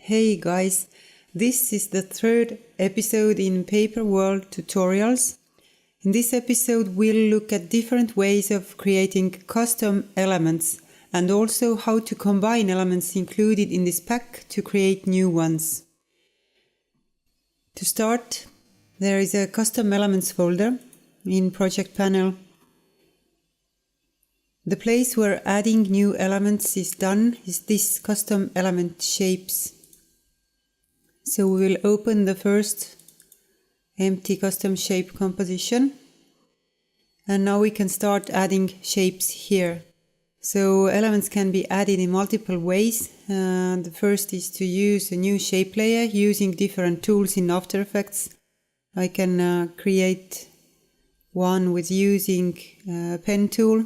Hey guys, this is the third episode in Paper World Tutorials. In this episode we'll look at different ways of creating custom elements and also how to combine elements included in this pack to create new ones. To start, there is a custom elements folder in project panel. The place where adding new elements is done is this custom element shapes. So we will open the first empty custom shape composition. And now we can start adding shapes here. So elements can be added in multiple ways. The first is to use a new shape layer using different tools in After Effects. I can create one with using a pen tool.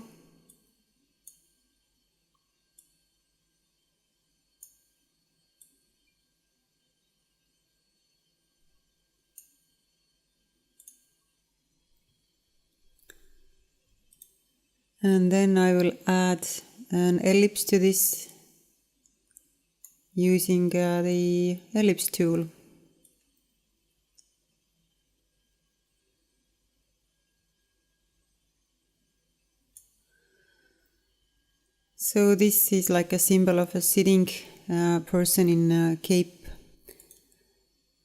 And then I will add an ellipse to this using the ellipse tool. So this is like a symbol of a sitting person in a cape.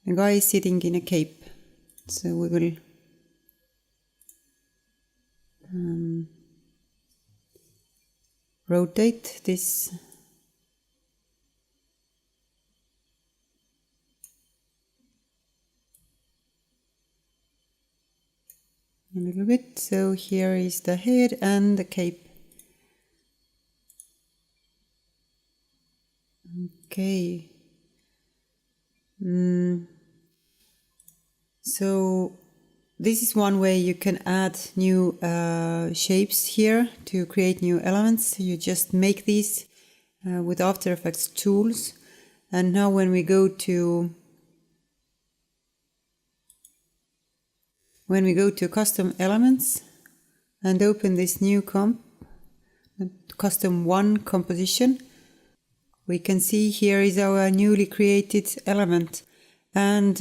A guy sitting in a cape. So we will rotate this a little bit. So here is the head and the cape. Okay. So this is one way you can add new shapes here to create new elements. You just make these with After Effects tools. And now when we go to custom elements and open this new custom 1 composition, we can see here is our newly created element. And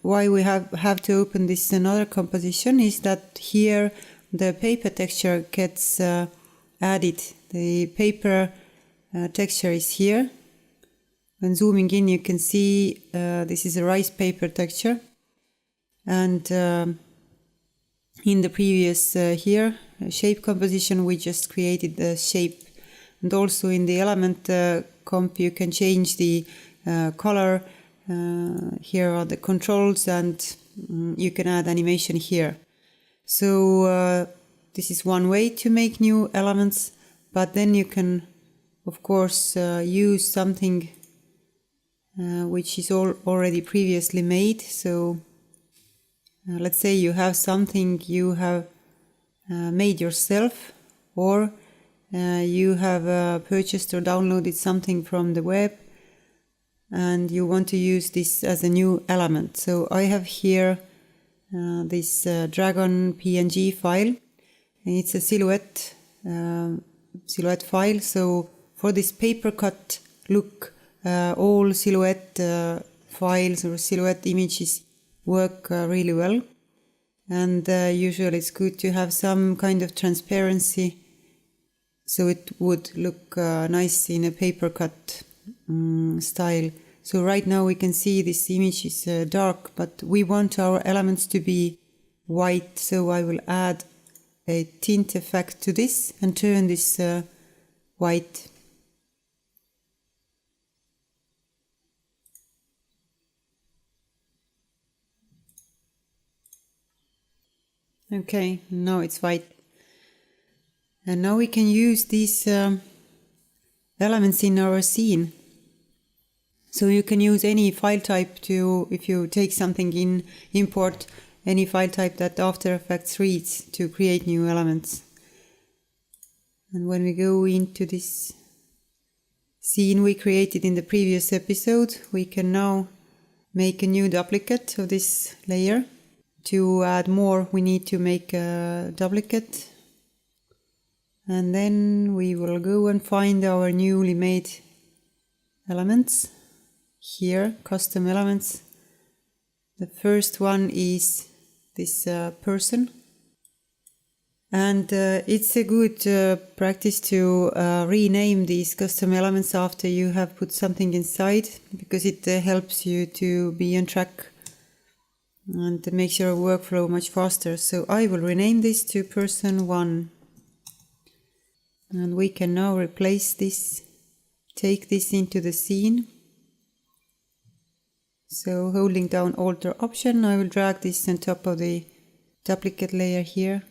why we have to open this another composition is that here the paper texture gets added. The paper texture is here. When zooming in you can see this is a rice paper texture. And in the previous shape composition we just created the shape. And also in the element comp you can change the color. Here are the controls and you can add animation here. So this is one way to make new elements, but then you can of course use something which is already previously made. So let's say you have something you have made yourself, or you have purchased or downloaded something from the web and you want to use this as a new element. So I have here this dragon PNG file. And it's a silhouette file. So for this paper cut look, all silhouette files or silhouette images work really well. And usually it's good to have some kind of transparency so it would look nice in a paper cut style. So right now we can see this image is dark, but we want our elements to be white. So I will add a tint effect to this and turn this white. Okay, now it's white. And now we can use these elements in our scene. So you can use any file type to, if you take something in, import any file type that After Effects reads to create new elements. And when we go into this scene we created in the previous episode, we can now make a new duplicate of this layer. To add more, we need to make a duplicate. And then we will go and find our newly made elements here, custom elements. The first one is this person. And it's a good practice to rename these custom elements after you have put something inside, because it helps you to be on track and makes your workflow much faster. So I will rename this to person 1. And we can now replace this, take this into the scene. So holding down Alt or Option, I will drag this on top of the duplicate layer here.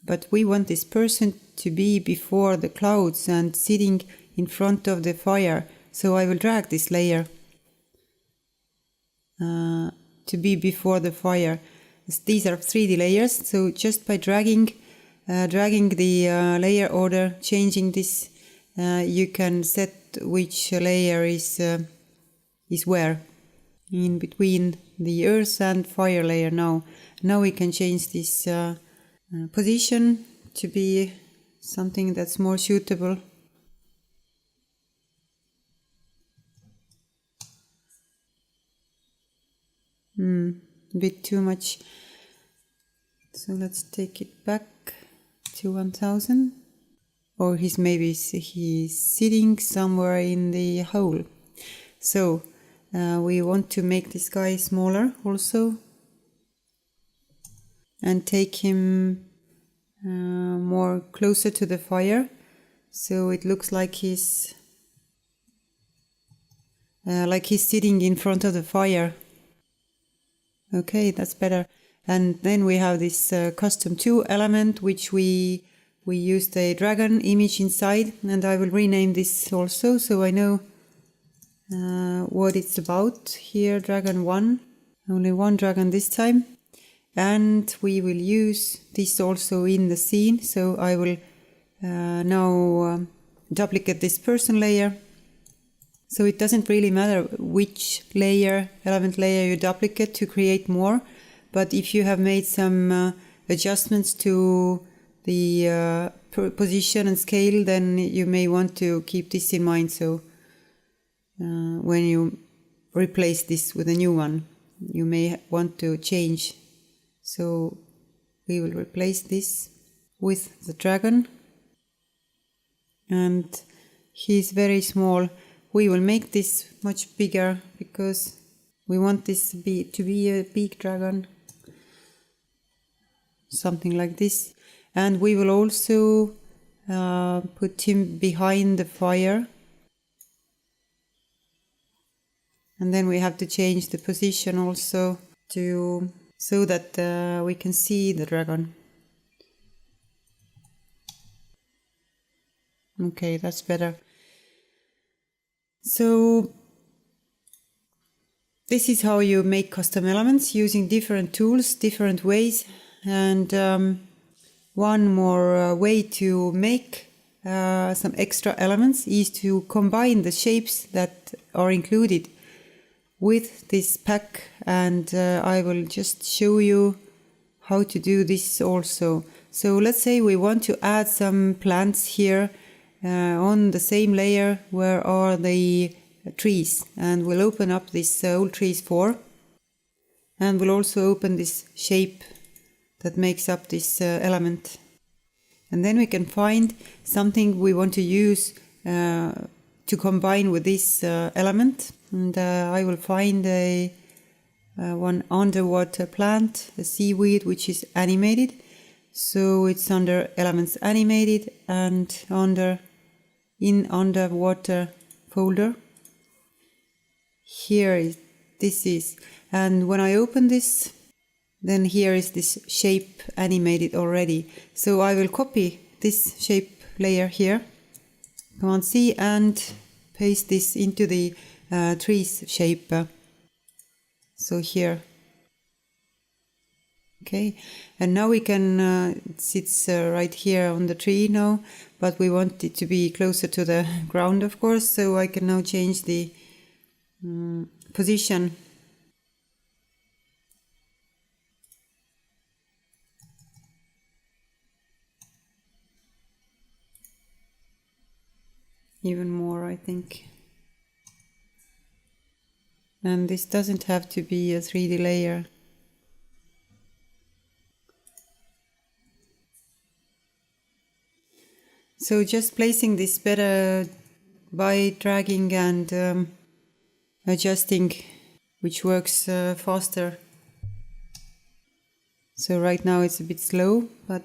But we want this person to be before the clouds and sitting in front of the fire. So I will drag this layer to be before the fire. These are 3D layers, so just by dragging the layer order, changing this, you can set which layer is where, in between the earth and fire layer. Now we can change this position to be something that's more suitable. A bit too much. So let's take it back to 1000. Or maybe he's sitting somewhere in the hole. So we want to make this guy smaller also. And take him more closer to the fire. So it looks like he's sitting in front of the fire. Okay, that's better. And then we have this custom 2 element, which we used a dragon image inside, and I will rename this also so I know what it's about. Here, dragon 1, only one dragon this time. And we will use this also in the scene, so I will now duplicate this person layer. So it doesn't really matter which layer, element layer you duplicate to create more, but if you have made some adjustments to the position and scale, then you may want to keep this in mind. So when you replace this with a new one, you may want to change. So we will replace this with the dragon, and he's very small. We will make this much bigger because we want this to be a big dragon, something like this. And we will also put him behind the fire. And then we have to change the position also so that we can see the dragon. Okay, that's better. So this is how you make custom elements using different tools, different ways. And one more way to make some extra elements is to combine the shapes that are included with this pack. And I will just show you how to do this also. So let's say we want to add some plants here on the same layer where are the trees, and we'll open up this old trees 4, and we'll also open this shape that makes up this element, and then we can find something we want to use to combine with this element. And I will find one underwater plant, a seaweed, which is animated. So it's under elements animated and in underwater folder. Here this is, and when I open this, then here is this shape animated already. So I will copy this shape layer here, Command C, and paste this into the trees shape. So here. Okay, and now we can, it sits right here on the tree now, but we want it to be closer to the ground, of course, so I can now change the position. Even more, I think. And this doesn't have to be a 3D layer. So just placing this better by dragging and adjusting, which works faster. So right now it's a bit slow, but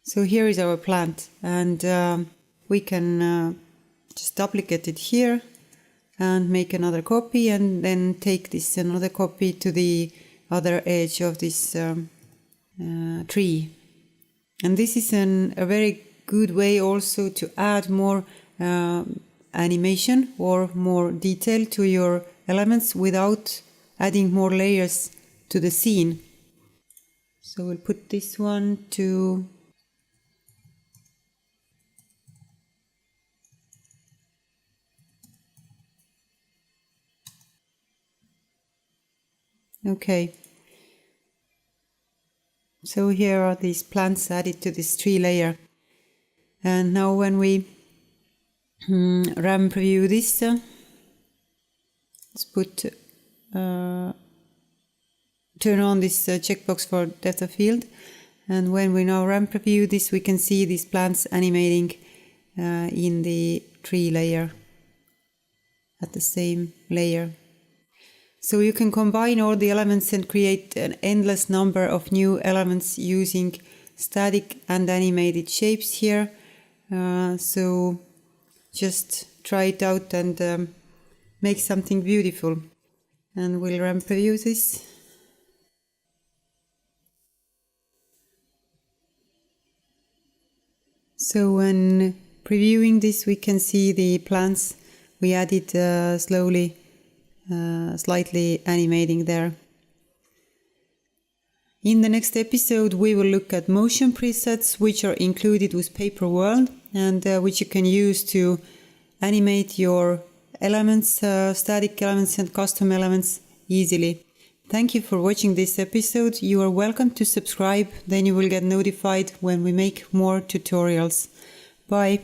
so here is our plant, and we can just duplicate it here and make another copy, and then take this another copy to the other edge of this tree. And this is a very good way also to add more animation or more detail to your elements without adding more layers to the scene. So we'll put this one to okay. So here are these plants added to this tree layer. And now when we RAM preview this, let's put turn on this checkbox for depth of field. And when we now RAM preview this, we can see these plants animating in the tree layer at the same layer. So you can combine all the elements and create an endless number of new elements using static and animated shapes here. So just try it out and make something beautiful. And we'll RAM preview this. So when previewing this, we can see the plants we added slowly, slightly animating there. In the next episode, we will look at motion presets, which are included with Paper World and which you can use to animate your elements, static elements and custom elements easily. Thank you for watching this episode. You are welcome to subscribe, then you will get notified when we make more tutorials. Bye.